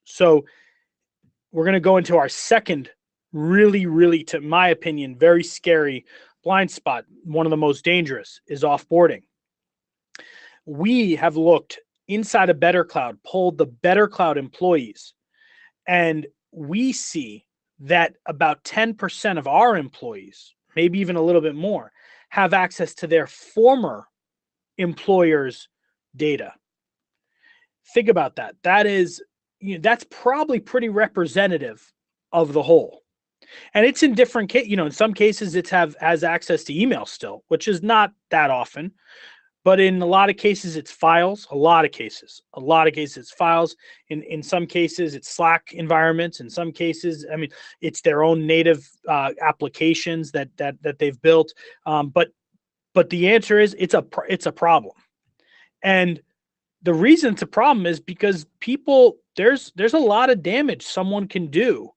So we're going to go into our second really, to my opinion, very scary blind spot. One of the most dangerous is offboarding. We have looked inside of BetterCloud, polled the BetterCloud employees, and we see that about 10% of our employees, maybe even a little bit more, have access to their former employer's data. Think about that. That's probably pretty representative of the whole. And it's in different cases. In some cases it has access to email still, which is not that often. But in a lot of cases, it's files. A lot of cases, it's files. In some cases, it's Slack environments. In some cases, it's their own native applications that they've built. But the answer is it's a problem. And the reason it's a problem is because there's a lot of damage someone can do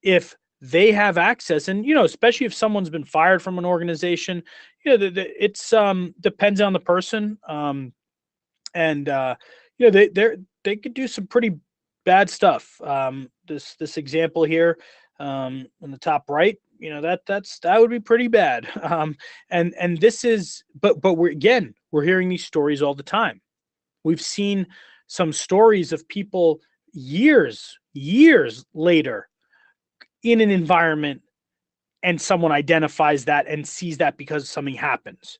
if they have access. And especially if someone's been fired from an organization, it's depends on the person. And they could do some pretty bad stuff. This example here, in the top right, that would be pretty bad. And this is, but we're hearing these stories all the time. We've seen some stories of people years later in an environment, and someone identifies that and sees that because something happens.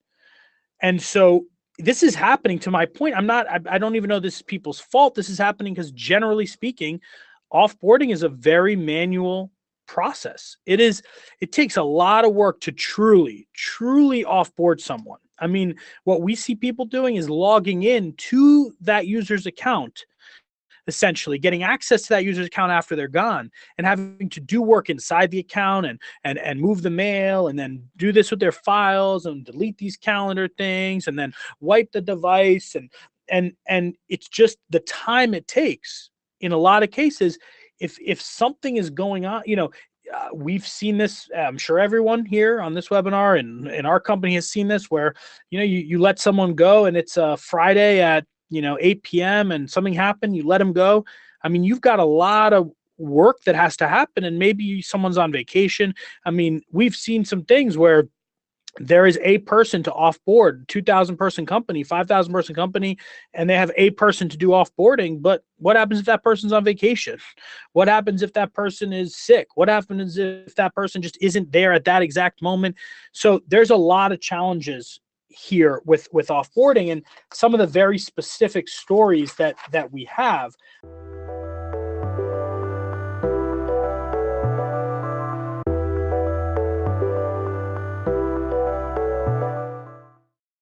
And so this is happening. To my point, I don't even know this is people's fault. This is happening because, generally speaking, offboarding is a very manual process. It takes a lot of work to truly offboard someone. What we see people doing is logging in to that user's account, essentially getting access to that user's account after they're gone, and having to do work inside the account and move the mail, and then do this with their files and delete these calendar things, and then wipe the device. And it's just the time it takes in a lot of cases. If something is going on, we've seen this. I'm sure everyone here on this webinar and in our company has seen this, where you let someone go, and it's a Friday at 8 p.m. and something happened, you let them go. You've got a lot of work that has to happen, and maybe someone's on vacation. We've seen some things where there is a person to offboard, 2,000 person company, 5,000 person company, and they have a person to do offboarding. But what happens if that person's on vacation? What happens if that person is sick? What happens if that person just isn't there at that exact moment? So there's a lot of challenges here with offboarding, and some of the very specific stories that we have.